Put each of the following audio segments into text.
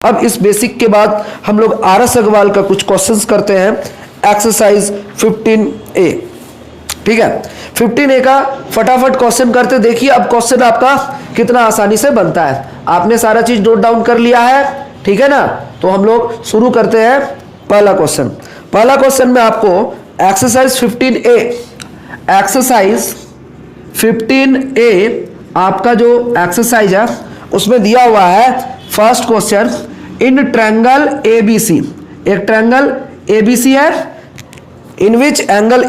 अब इस बेसिक के बाद हम लोग आरएस अग्रवाल का कुछ क्वेश्चंस करते हैं। एक्सरसाइज 15A, ठीक है। 15A का फटाफट क्वेश्चन करते, देखिए अब क्वेश्चन आपका कितना आसानी से बनता है। आपने सारा चीज नोट डाउन कर लिया है, ठीक है ना। तो हम लोग शुरू करते हैं पहला क्वेश्चन। पहला क्वेश्चन में आपको एक्सरसाइज 15A, एक्सरसाइज 15A आपका जो एक्सरसाइज है उसमें दिया हुआ है first question, in triangle ABC, एक ट्रायंगल ABC है, in which angle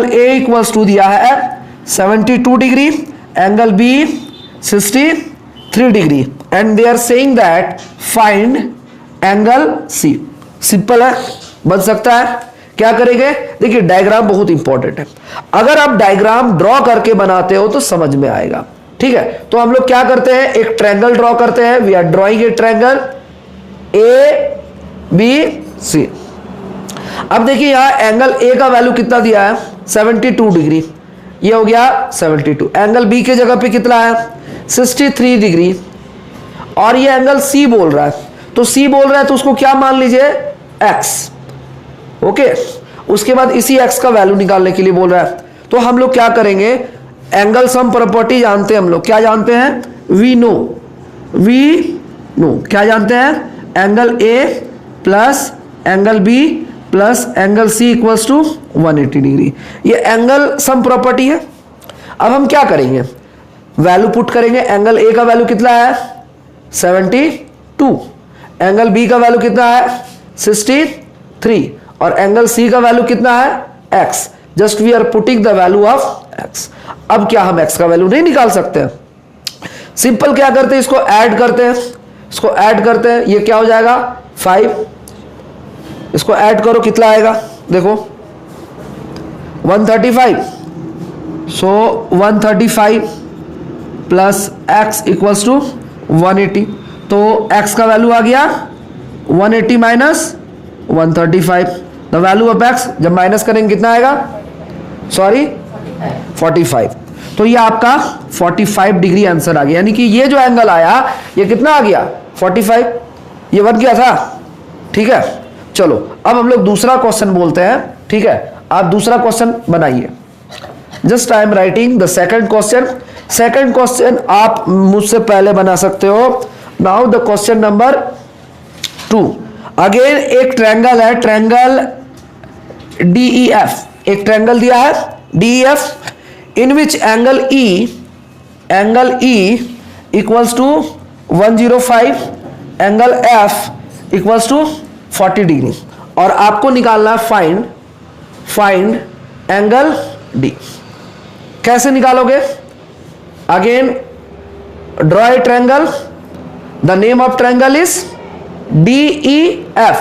A equals to दिया है 72 degree, angle B 63 degree, and they are saying that find angle C। Simple है, बन सकता है। क्या करेंगे, देखिए डायग्राम बहुत इंपॉर्टेंट है। अगर आप डायग्राम ड्रॉ करके बनाते हो तो समझ में आएगा, ठीक है। तो हम लोग क्या करते हैं, एक ट्रायंगल ड्रॉ करते हैं। We are drawing a triangle ABC। अब देखिए यहां एंगल A का वैल्यू कितना दिया है 72 डिग्री, ये हो गया 72। एंगल B के जगह पे कितना है 63 डिग्री, और ये एंगल C बोल रहा है। तो C बोल रहा है तो उसको क्या मान लीजिए X, ओके। उसके बाद इसी X का वैल्यू निकालने के लिए बोल रहा है। तो हम लोग क्या करेंगे, एंगल सम प्रॉपर्टी जानते हैं हम लोग, क्या जानते हैं, वी नो क्या जानते हैं, angle A plus angle B plus angle C equals to 180 degree. ये एंगल सम प्रॉपर्टी है। अब हम क्या करेंगे, वैल्यू पुट करेंगे। एंगल A का वैल्यू कितना है 72, एंगल B का वैल्यू कितना है 63, और एंगल C का वैल्यू कितना है X। Just we are putting the value of X। अब क्या हम X का वैल्यू नहीं निकाल सकते, सिंपल क्या करते हैं, इसको ऐड करते हैं, इसको ऐड करते हैं। ये क्या हो जाएगा 5, इसको ऐड करो कितना आएगा, देखो 135। सो 135 प्लस X इक्वल्स टू 180। तो X का वैल्यू आ गया 180 minus 135। The value of X जब माइनस करेंगे कितना आएगा, सॉरी 45। तो ये आपका 45 डिग्री आंसर आ गया। यानी कि ये जो एंगल आया ये कितना आ गया 45, ये बन गया था, ठीक है। चलो अब हम लोग दूसरा क्वेश्चन बोलते हैं, ठीक है। आप दूसरा क्वेश्चन बनाइए। Just I am writing the second question. Second question आप मुझसे पहले बना सकते हो। Now the question number 2, again एक ट्रायंगल है, ट्रायंगल DEF, एक ट्रायंगल दिया है DEF, in which angle E equals to 105, angle F equals to 40 degree, और आपको निकालना है फाइंड एंगल D। कैसे निकालोगे, again draw a triangle, the name of triangle is DEF,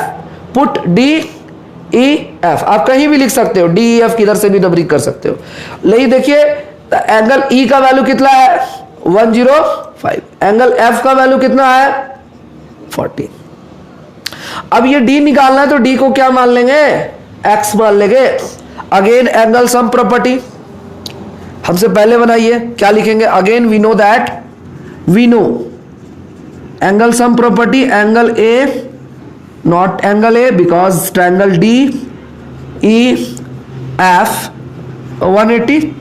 put DEF। आप कहीं भी लिख सकते हो, DEF किधर से भी डबरी कर सकते हो। लेकिन देखिए एंगल E का वैल्यू कितना है 105, एंगल F का वैल्यू कितना है 40। अब ये D निकालना है तो D को क्या मान लेंगे, X मान लेंगे। अगेन एंगल सम प्रॉपर्टी हमसे पहले बनाइए, क्या लिखेंगे, again we know angle sum property, angle A not angle A because triangle DEF 180,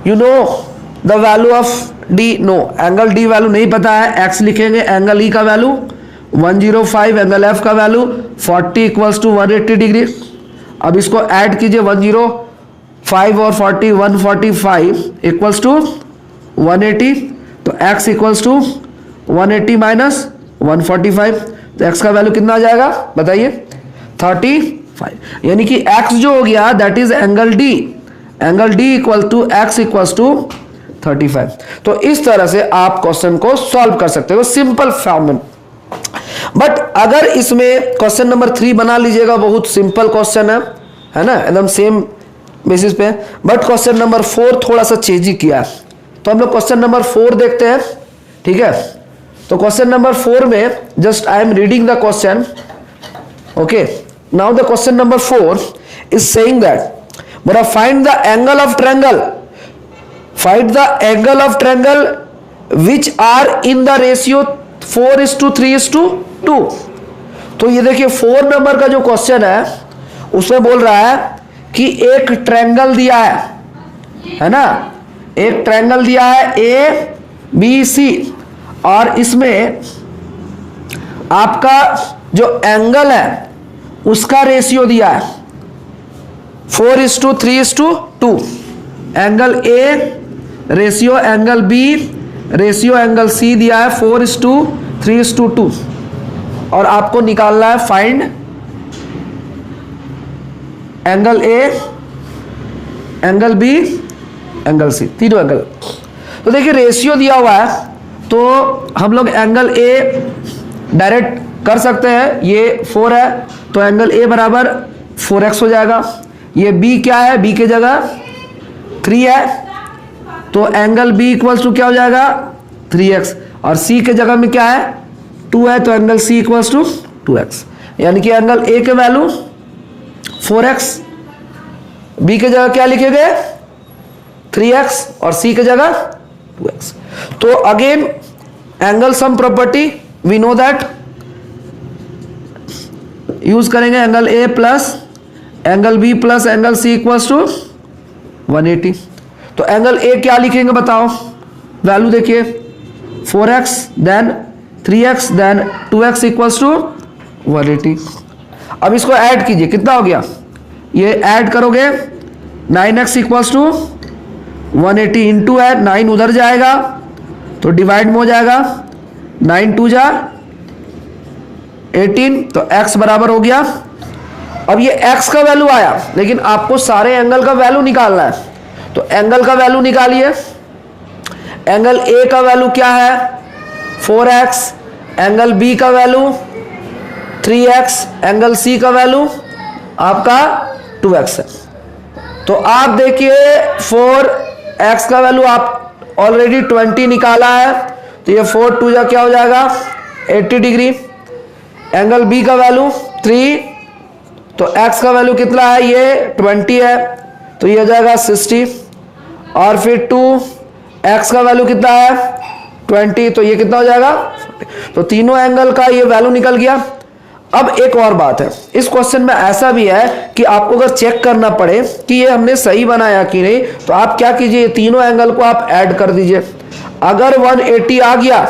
you know the value of D, no angle D value नहीं पता है, X लिखेंगे, एंगल E का वैल्यू 105, एंगल F का वैल्यू 40 इक्वल्स टू 180 डिग्री। अब इसको add कीजिए, 105 और 40 145 इक्वल्स टू 180, तो X इक्वल्स टू 180 माइनस 145, तो X का वैल्यू कितना आ जाएगा बताइए 35। यानी कि X जो हो गया that is angle D equal to X equals to 35। तो इस तरह से आप क्वेश्चन को सॉल्व कर सकते हो सिंपल फॉर्म में। बट अगर इसमें क्वेश्चन नंबर 3 बना लीजिएगा, बहुत सिंपल क्वेश्चन है ना, एकदम सेम बेसिस पे। बट क्वेश्चन नंबर 4 थोड़ा सा चेंज किया है, तो हम लोग क्वेश्चन नंबर 4 देखते हैं, ठीक है। तो क्वेश्चन नंबर 4 में just I am reading the question, okay. Now the question number 4 is saying that find the angle of triangle which are in the ratio 4:3:2। तो ये देखिए 4 नंबर का जो क्वेश्चन है उसमें बोल रहा है कि एक ट्रायंगल दिया है ना, एक ट्रायंगल दिया है ABC और इसमें आपका जो एंगल है उसका रेशियो दिया है 4:3:2। Angle A ratio angle B ratio angle C दिया है 4:3:2 और आपको निकालना है find angle A, angle B, angle C, तीनों एंगल। तो देखिए रेशियो दिया हुआ है तो हम लोग एंगल A डायरेक्ट कर सकते हैं, ये 4 है तो एंगल A बराबर 4x हो जाएगा। ये B क्या है, B की जगह 3 है तो एंगल B इक्वल्स टू क्या हो जाएगा 3x और C के जगह में क्या है 2 है तो angle C equals to 2x। यानी कि एंगल A के वैल्यू 4x, B के जगह क्या लिखेंगे 3x और C के जगह 2x। तो again angle sum property we know that use करेंगे angle A plus angle B plus angle C equals to 180। तो एंगल A क्या लिखेंगे बताओ, वैल्यू देखिए 4x then 3x then 2x equals to 180। अब इसको ऐड कीजिए, कितना हो गया, ये ऐड करोगे 9x इक्वल्स टू 180 इंटू है 9 उधर जाएगा तो डिवाइड में हो जाएगा 9 2 जा 18 तो x बराबर हो गया। अब ये x का वैल्यू आया लेकिन आपको सारे एंगल का वैल्यू निकालना है तो एंगल का वैल्यू निकालिए। एंगल A का वैल्यू क्या है 4x, एंगल B का वैल्यू 3x, एंगल C का वैल्यू आपका 2x है। तो आप देखिए 4x का वैल्यू आप ऑलरेडी 20 निकाला है तो ये 4 2 जा क्या हो जाएगा 80 डिग्री। एंगल B का वैल्यू 3 तो x का वैल्यू कितना है ये 20 है तो ये हो जाएगा 60 और फिर 2x का वैल्यू कितना है 20 तो ये कितना हो जाएगा 40। तो तीनों एंगल का ये वैल्यू निकल गया। अब एक और बात है, इस क्वेश्चन में ऐसा भी है कि आपको अगर चेक करना पड़े कि ये हमने सही बनाया कि नहीं तो आप क्या कीजिए, ये तीनों एंगल को आप ऐड कर दीजिए। अगर 180 आ गया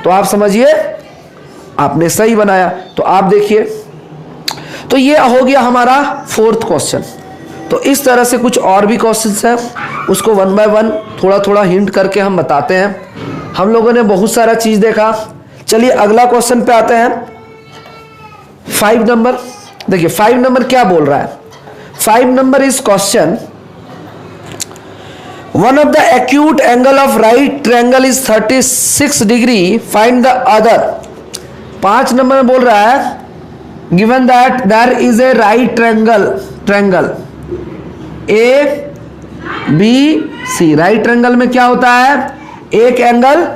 तो आप समझिए आपने सही बनाया। तो आप देखिए तो ये हो गया हमारा 4th क्वेश्चन। तो इस तरह से कुछ और भी क्वेश्चंस हैं, उसको 1 बाय 1 थोड़ा थोड़ा हिंट करके हम बताते हैं। हम लोगों ने बहुत सारा चीज देखा। चलिए अगला क्वेश्चन पे आते हैं। 5 नंबर देखिए 5 नंबर क्या बोल रहा है। 5 number is question one of the acute angle of right triangle is 36 degree, find the other. 5 number में बोल रहा है given that there is a right triangle ABC। Right triangle में क्या होता है, एक एंगल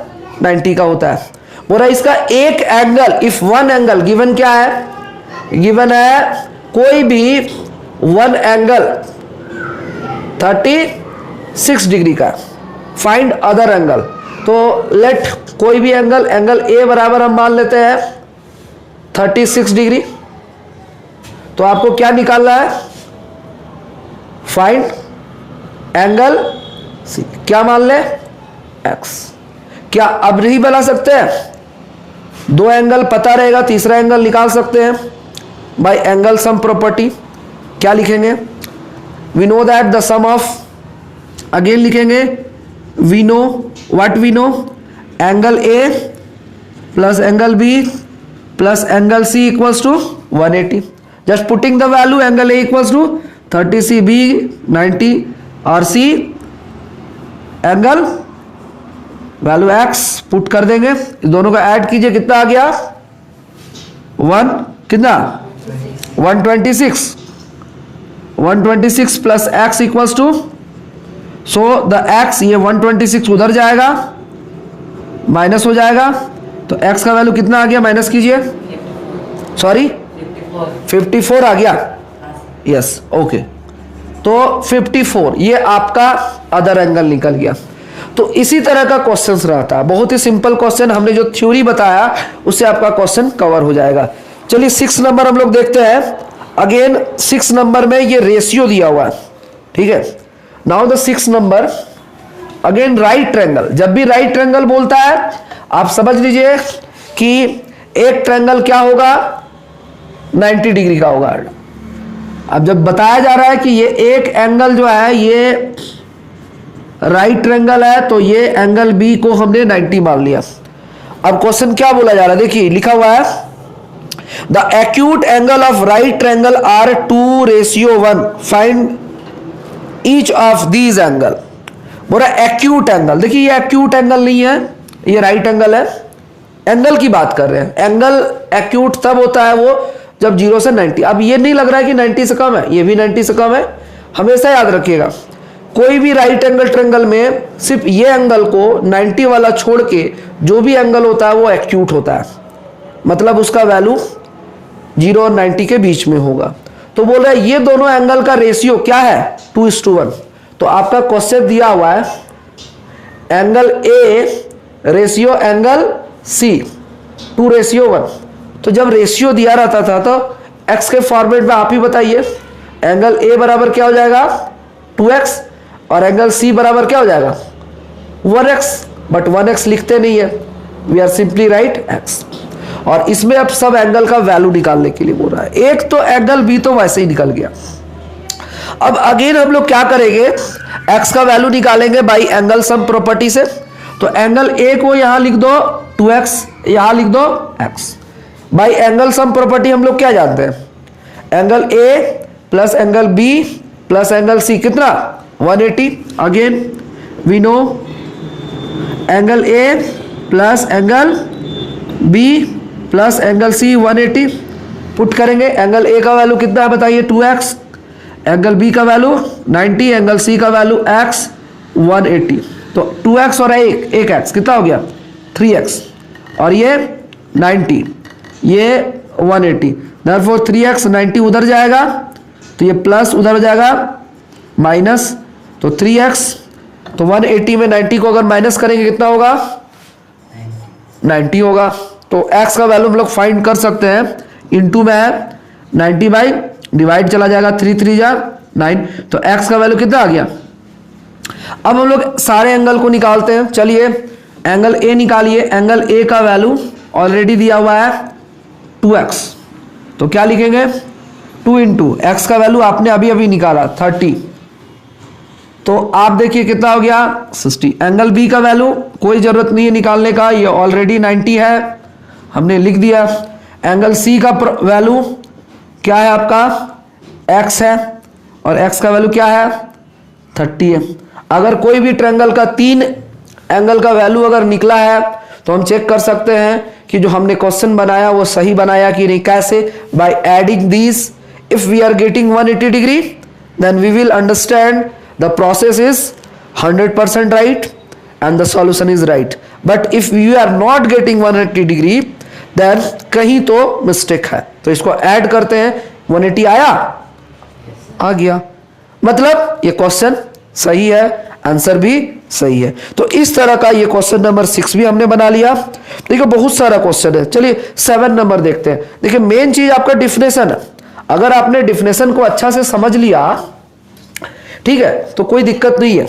90 का होता है। बोल रहा है इसका एक angle, if one angle given क्या है, गिवन है कोई भी वन एंगल 36 डिग्री का, फाइंड अदर एंगल। तो लेट कोई भी एंगल, एंगल A बराबर हम मान लेते हैं 36 डिग्री। तो आपको क्या निकालना है, फाइंड एंगल C। क्या मान ले X। क्या अब नहीं बना सकते हैं, 2 एंगल पता रहेगा, तीसरा एंगल निकाल सकते हैं बाय एंगल सम प्रॉपर्टी। क्या लिखेंगे, we know that the sum of, again लिखेंगे we know what we know, angle A plus angle B plus angle C equals to 180। Just putting the value, angle A equals to 30, B 90 और C angle value X put कर देंगे। इस दोनों का add कीजिए, कितना आ गया 126 plus X equals to, so the X ये 126 उधर जाएगा माइनस हो जाएगा तो X का वैल्यू कितना आ गया, माइनस कीजिए, सॉरी 54 आ गया, यस ओके। तो 54 ये आपका अदर एंगल निकल गया। तो इसी तरह का क्वेश्चंस रहता है, बहुत ही सिंपल क्वेश्चन, हमने जो थ्योरी बताया उससे आपका क्वेश्चन कवर हो जाएगा। चलिए 6 नंबर हम लोग देखते हैं। अगेन 6 नंबर में ये रेशियो दिया हुआ है, ठीक है। Now the 6 number again right triangle. जब भी राइट ट्रायंगल बोलता है आप समझ लीजिए कि एक ट्रायंगल क्या होगा, 90 डिग्री का होगा। अब जब बताया जा रहा है कि ये एक एंगल जो है ये राइट ट्रायंगल है, तो ये एंगल बी को हमने 90 मान लिया। अब क्वेश्चन क्या बोला जा रहा है, देखिए लिखा हुआ है the acute angle of right triangle are 2:1, find each of these angle. बोला एक्यूट एंगल, देखिए ये एक्यूट एंगल नहीं है, ये राइट एंगल है। एंगल की बात कर रहे हैं, एंगल एक्यूट तब होता है वो जब 0 से 90। अब ये नहीं लग रहा है कि 90 से कम है, ये भी 90 से कम है। हमेशा याद रखिएगा कोई भी राइट एंगल ट्रायंगल में सिर्फ ये एंगल को 90 वाला छोड़ के जो भी एंगल होता है वो एक्यूट होता है, मतलब उसका वैल्यू 0 और 90 के बीच में होगा। तो बोल रहा है ये दोनों एंगल का रेशियो क्या है, 2:1। तो आपका क्वेश्चन दिया हुआ है angle A ratio angle C 2:1। तो जब रेशियो दिया रहता था तो एक्स के फॉर्मेट में आप ही बताइए, एंगल ए बराबर क्या हो जाएगा 2x और एंगल सी बराबर क्या हो जाएगा 1x, बट 1x लिखते नहीं है, we are simply write x। और इसमें अब सब एंगल का वैल्यू निकालने के लिए बोल रहा है। एक तो एंगल बी तो वैसे ही निकल गया। अब अगेन हम लोग क्या करेंगे, x का वैल्यू निकालेंगे बाई एंगल सम प्रॉपर्टी से। तो एंगल ए को यहां लिख दो 2x, यहां लिख दो x। By angle sum property हम लोग क्या जानते हैं, angle A plus angle B plus angle C कितना 180। Again we know angle A plus angle B plus angle C 180। Put करेंगे, एंगल ए का वैल्यू कितना है बताइए 2x, एंगल बी का वैल्यू 90, एंगल सी का वैल्यू x 180। तो 2x और एक x कितना हो गया 3x, और ये 90 ये 180। therefore 3x 90 उधर जाएगा तो ये प्लस उधर जाएगा माइनस, तो 3x तो 180 में 90 को अगर माइनस करेंगे कितना होगा 90 होगा। तो x का वैल्यू हम लोग फाइंड कर सकते हैं, इनटू में है 90 बाई डिवाइड चला जाएगा 3 3 जा 9, तो x का वैल्यू कितना आ गया। अब हम लोग सारे एंगल को निकालते हैं। चलिए एंगल ए निकालिए, एंगल ए का वैल्यू ऑलरेडी दिया हुआ है 2x, तो क्या लिखेंगे 2 इंटू एक्स का वैल्यू आपने अभी अभी निकाला 30, तो आप देखिए कितना हो गया 60। एंगल बी का वैल्यू कोई जरूरत नहीं है निकालने का, ये ऑलरेडी 90 है, हमने लिख दिया। एंगल सी का वैल्यू क्या है आपका x है, और x का वैल्यू क्या है 30 है। अगर कोई भी ट्रायंगल का 3 एंगल का वैल्यू अगर निकला है तो हम चेक कर सकते हैं कि जो हमने क्वेश्चन बनाया वो सही बनाया कि नहीं। कैसे, by adding these, if we are getting 180 degree then we will understand the process is 100% right and the solution is right. But if you are not getting 180 degree then कहीं तो मिस्टेक है। तो इसको ऐड करते हैं, 180 आया, आ गया, मतलब ये क्वेश्चन सही है, आंसर भी सही है। तो इस तरह का ये क्वेश्चन नंबर 6 भी हमने बना लिया। देखिए बहुत सारा क्वेश्चन है। चलिए 7 नंबर देखते हैं। देखिए मेन चीज आपका डिफिनेशन है। अगर आपने डिफिनेशन को अच्छा से समझ लिया, ठीक है, तो कोई दिक्कत नहीं है।